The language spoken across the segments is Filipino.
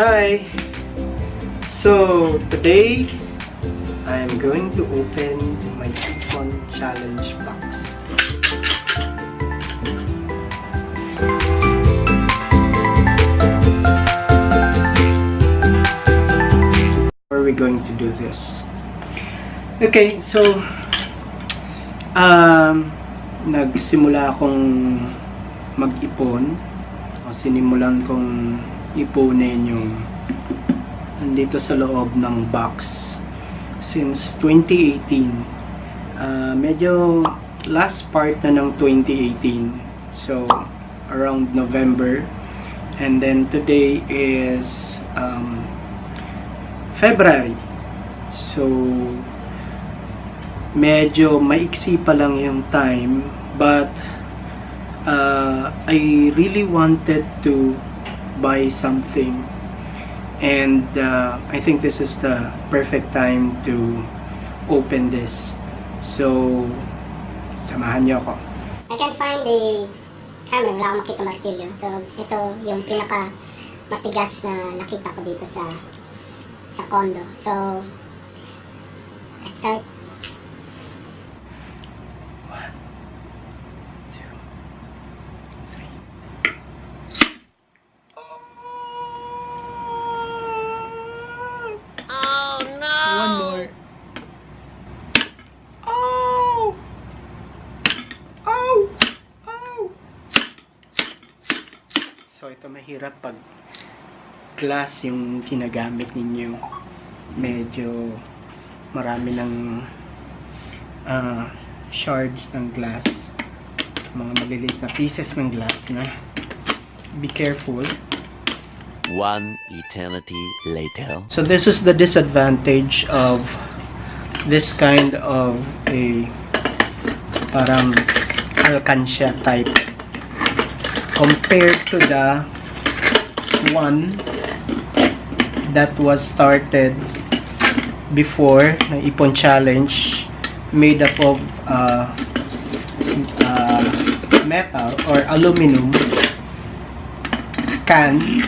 Hi! So, today, I'm going to open my coupon challenge box. How are we going to do this? Okay, so, nagsimula akong mag-ipon. O sinimulan kong ipunin yung nandito sa loob ng box since 2018. Medyo last part na ng 2018, so around November, and then today is February, so medyo maiksi pa lang yung time, but I really wanted to buy something, and I think this is the perfect time to open this. So samahan niyo ako. I can't find the camera, wala akong makita martilyo. So ito yung pinaka matigas na nakita ko dito sa condo. So let's start. One more. Oh! Oh! Oh! So ito mahirap pag glass yung ginagamit ninyo. Medyo marami ng shards ng glass. Mga maliliit na pieces ng glass na. Be careful. One eternity later. So this is the disadvantage of this kind of a parang alkansya type compared to the one that was started before, na ipon challenge, made up of metal or aluminum can.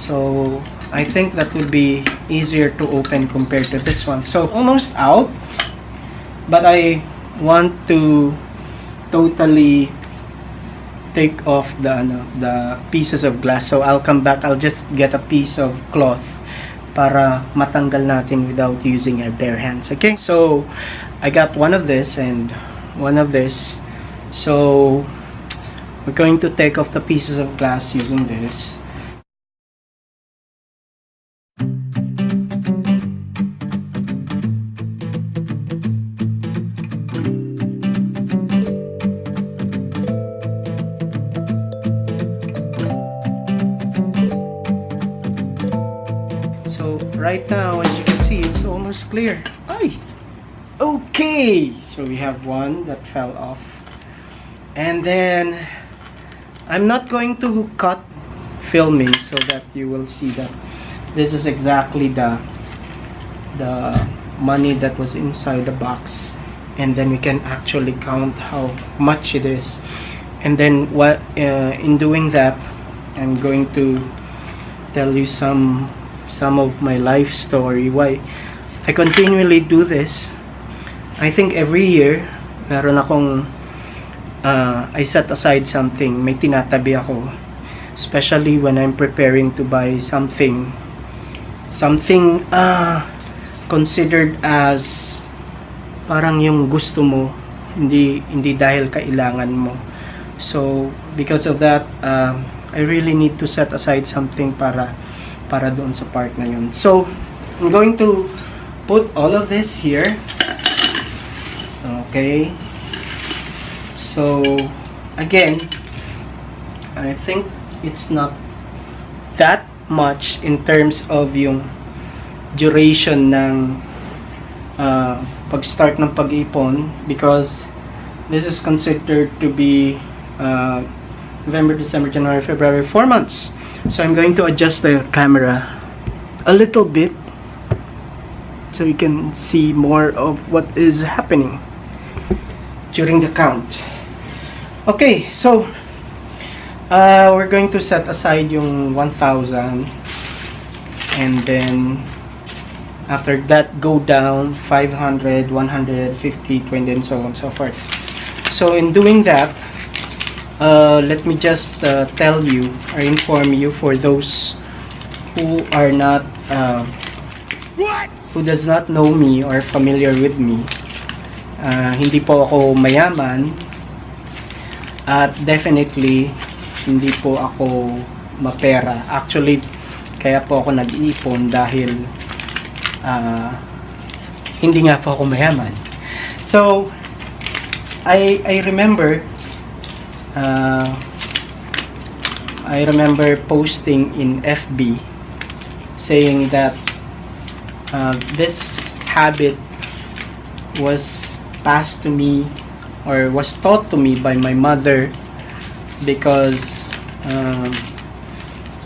So I think that would be easier to open compared to this one. So almost out, but I want to totally take off the pieces of glass. So I'll come back. I'll just get a piece of cloth para matanggal natin without using our bare hands. Okay, so I got one of this and one of this. So we're going to take off the pieces of glass using this. Right now, as you can see, it's almost clear. Ay! Okay! So we have one that fell off. And then, I'm not going to cut filming so that you will see that this is exactly the money that was inside the box. And then we can actually count how much it is. And then, in doing that, I'm going to tell you some of my life story, why I continually do this. I think every year meron akong I set aside something, may tinatabi ako, especially when I'm preparing to buy something considered as parang yung gusto mo, hindi dahil kailangan mo. So because of that, I really need to set aside something para doon sa part na yun. So I'm going to put all of this here. Okay, so again, I think it's not that much in terms of yung duration ng pag-start ng pag-ipon, because this is considered to be November, December, January, February, 4 months. So I'm going to adjust the camera a little bit so you can see more of what is happening during the count. Okay, so we're going to set aside yung 1,000 and then after that go down 500, 150, 20, and so on and so forth. So in doing that, let me just tell you or inform you, for those who are not who does not know me or familiar with me, hindi po ako mayaman at definitely hindi po ako mapera. Actually, kaya po ako nag-iipon dahil hindi nga po ako mayaman. So I remember posting in FB saying that this habit was passed to me or was taught to me by my mother, because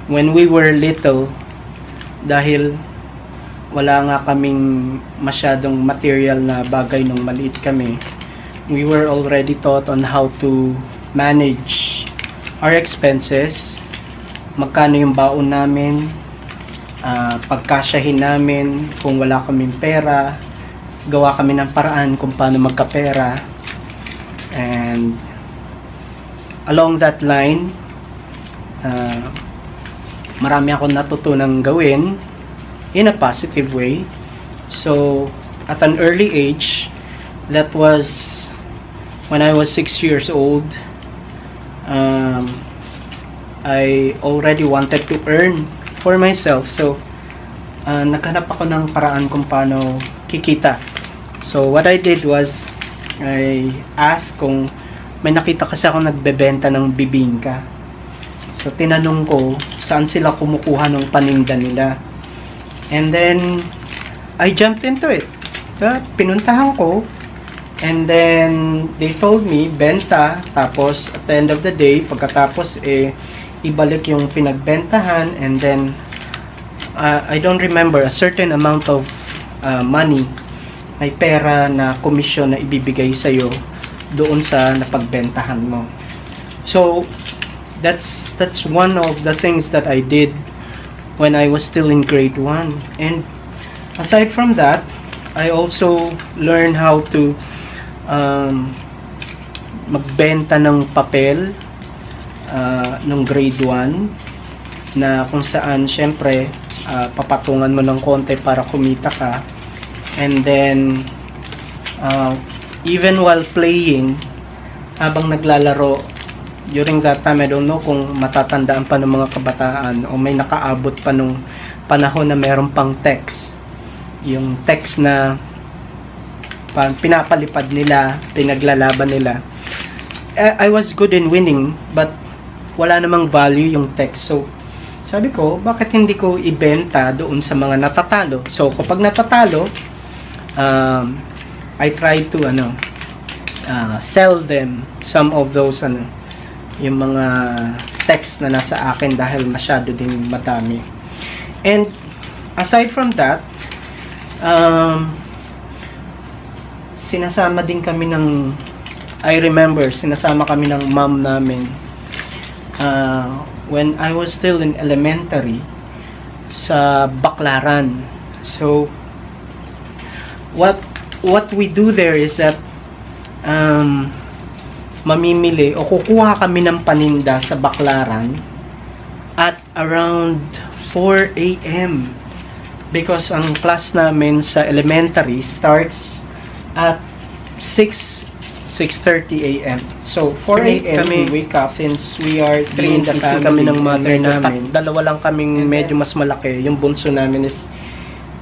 when we were little, dahil wala nga kaming masyadong material na bagay nung maliit kami, we were already taught on how to manage our expenses, magkano yung baon namin, pagkasyahin namin kung wala kaming pera, gawa kami ng paraan kung paano magkapera. And along that line, marami akong natutunang gawin in a positive way. So at an early age, that was when I was 6 years old, I already wanted to earn for myself. So naghanap ako ng paraan kung paano kikita. So what I did was, I asked kung may nakita kasi ako nagbebenta ng bibingka. So tinanong ko saan sila kumukuha ng paninda nila. And then I jumped into it. Pinuntahan ko, and then they told me benta, tapos at the end of the day, pagkatapos ibalik yung pinagbentahan, and then I don't remember, a certain amount of money, may pera na komisyon na ibibigay sa'yo doon sa napagbentahan mo. So that's one of the things that I did when I was still in grade 1. And aside from that, I also learned how to magbenta ng papel nung grade 1, na kung saan syempre papatungan mo ng konti para kumita ka. And then even while playing, habang naglalaro, during that time, I don't know kung matatandaan pa ng mga kabataan o may nakaabot pa nung panahon na meron pang text. Yung text na pinapalipad nila, pinaglalaban nila. I was good in winning, but wala namang value yung text. So sabi ko, bakit hindi ko ibenta doon sa mga natatalo? So kapag natatalo, I try to sell them some of those yung mga text na nasa akin, dahil masyado din madami. And aside from that, sinasama din kami ng, I remember, sinasama kami ng mom namin when I was still in elementary sa baklaran. So what we do there is that mamimili o kukuha kami ng paninda sa baklaran at around 4 a.m. because ang class namin sa elementary starts at 6:30 a.m. So 4 a.m. kami wake up, since we are 3 in the family, kami ng mother namin. Dalawa lang kaming medyo mas malaki. Yung bunso namin is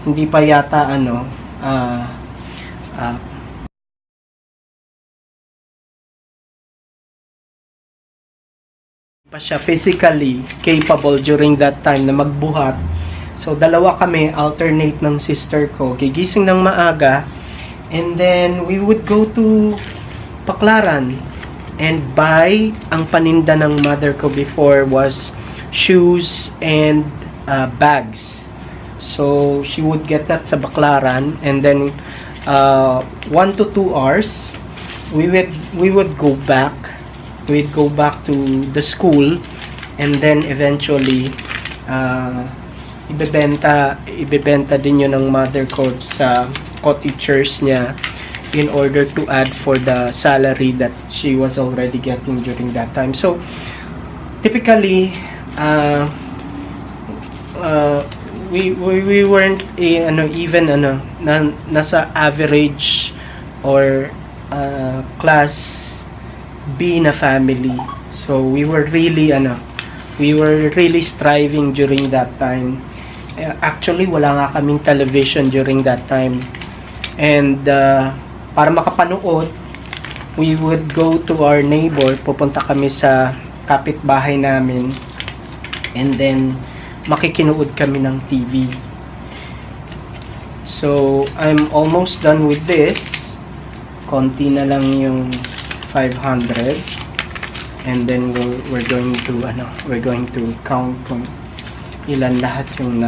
hindi pa yata pa siya physically capable during that time na magbuhat. So dalawa kami, alternate ng sister ko, gigising ng maaga, and then we would go to Baklaran and buy. Ang paninda ng mother ko before was shoes and bags. So she would get that sa Baklaran, and then 1 to 2 hours we would go back. We'd go back to the school, and then eventually ibebenta din yun ng mother ko sa cottagers niya in order to add for the salary that she was already getting during that time. So typically we weren't nasa average or class B na family. So we were really striving during that time. Actually wala nga kaming television during that time, and para makapanood, we would go to our neighbor, pupunta kami sa kapitbahay namin, and then makikinood kami ng TV. So I'm almost done with this. Konti na lang yung 500, and then we're going to count kung ilan lahat yung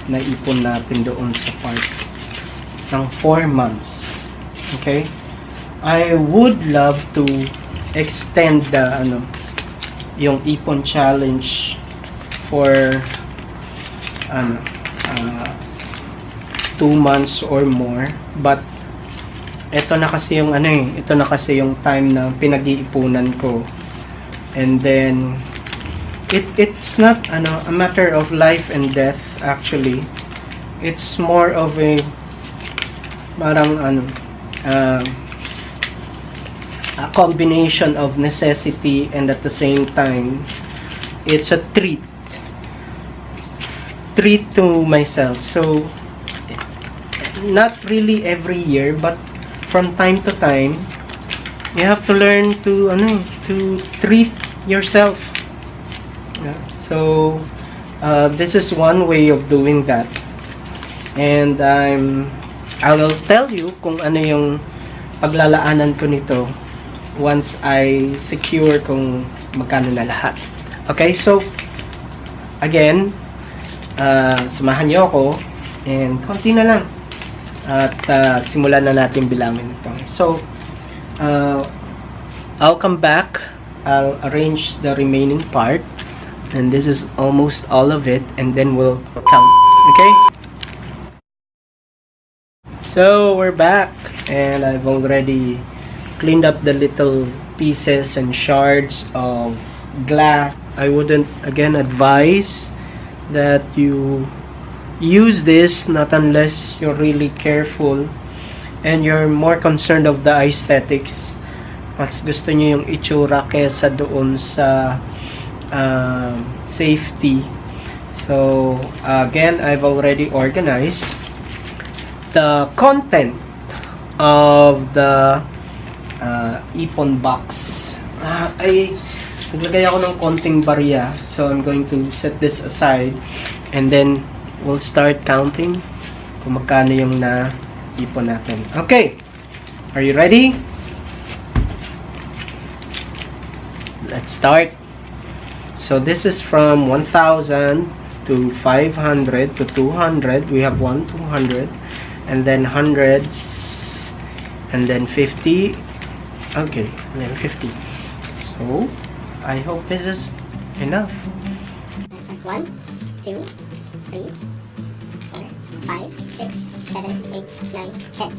naipon natin doon sa part ng 4 months. Okay, I would love to extend the yung ipon challenge for 2 months or more, but ito na kasi yung time na pinag-iipunan ko, and then it's not a matter of life and death. Actually, it's more of a parang a combination of necessity, and at the same time it's a treat to myself. So not really every year, but from time to time you have to learn to treat yourself. Yeah. So this is one way of doing that, and I will tell you kung ano yung paglalaanan ko nito once I secure kung magkano na lahat. Okay, so again, samahan niyo ako, and konti na lang at simulan na natin bilangin ito. So I'll come back, I'll arrange the remaining part, and this is almost all of it, and then we'll count. Okay, so we're back, and I've already cleaned up the little pieces and shards of glass. I wouldn't again advise that you use this not unless you're really careful and you're more concerned of the aesthetics. Mas gusto niyo yung itsura kesa doon sa safety. So again, I've already organized the content of the ipon box. Naglagay ako ng konting barya, so I'm going to set this aside, and then we'll start counting kung magkano yung na-ipon natin. Okay, are you ready? Let's start. So this is from 1,000 to 500 to 200. We have 200, and then hundreds, and then 50. Okay, and then 50. So I hope this is enough. 1, 2, 3, 4, 5, 6, 7, 8, 9, 10,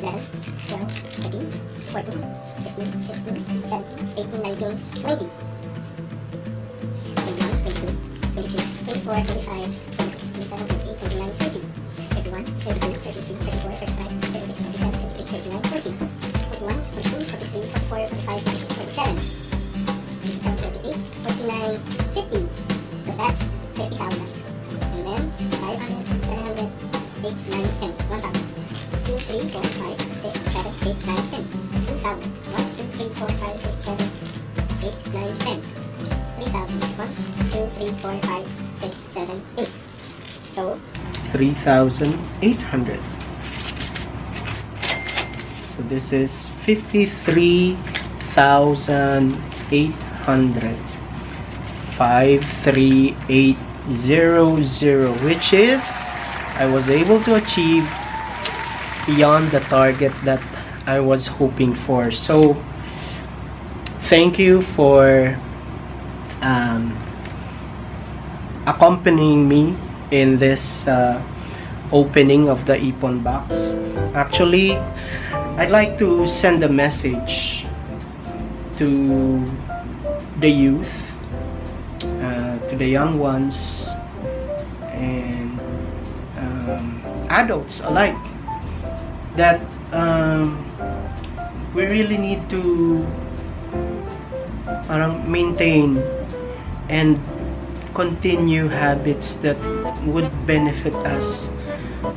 11, 12, 13, 14, 15, 16, 17, 18, 19, 20, 21, 22, 23, 24, 25, 26, 27, 28, 29, 30, 31, 32, 33, 34, 35, 36, 37, 38, 39, 40, 41, 42, 43, 44, 45, 46, 47, 47, 48, 49, 50. So that's 50,000. And then 500, 700, 8, 9, 10, 1,000. 2, 3, 4, 5, 6, 7, 8, 9, 10. 2,000. 1, 2, 3, 4, 5, 6, 7, 8, 9, 10. 3,000. 1, 2, 3, 4, 5, 6, 7, 8. So 3,800. So this is 53,800. 53800, which is I was able to achieve beyond the target that I was hoping for. So thank you for accompanying me in this opening of the Ipon box. Actually, I'd like to send a message to the youth, to the young ones, and adults alike, that we really need to maintain and continue habits that would benefit us.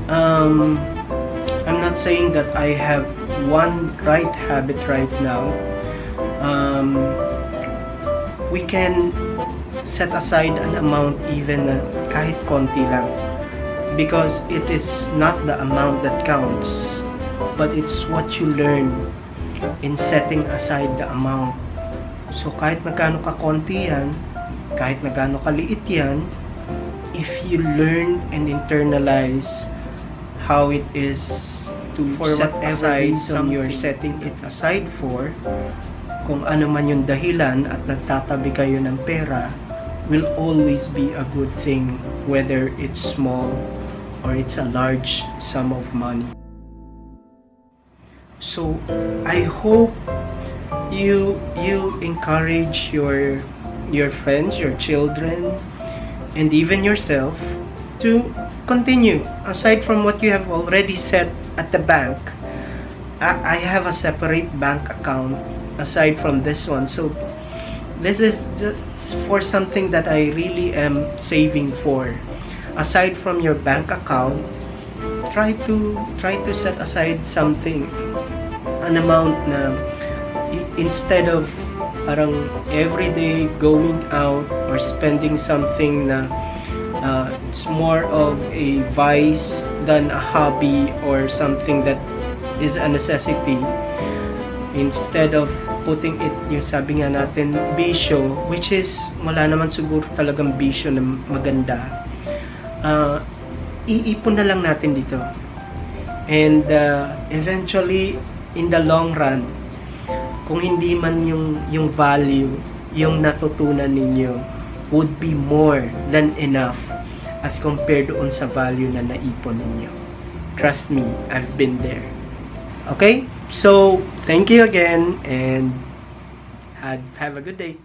I'm not saying that I have one right habit right now. We can set aside an amount, even kahit konti lang, because it is not the amount that counts, but it's what you learn in setting aside the amount. So kahit magkano ka konti yan, kahit magkano kaliit yan, if you learn and internalize how it is to set aside something you're setting it aside for, kung ano man yung dahilan at nagtatabi kayo ng pera, will always be a good thing, whether it's small or it's a large sum of money. So I hope you encourage your friends, your children, and even yourself to continue. Aside from what you have already set at the bank, I have a separate bank account aside from this one. So this is just for something that I really am saving for. Aside from your bank account, try to set aside something, an amount na instead of parang everyday going out or spending something na it's more of a vice than a hobby or something that is a necessity. Instead of putting it, yung sabi nga natin, bisyo, which is wala naman siguro talagang bisyo na maganda, iipon na lang natin dito. And eventually, in the long run, kung hindi man yung value, yung natutunan ninyo, would be more than enough as compared doon sa value na naipon ninyo. Trust me, I've been there. Okay? So, thank you again, and have a good day.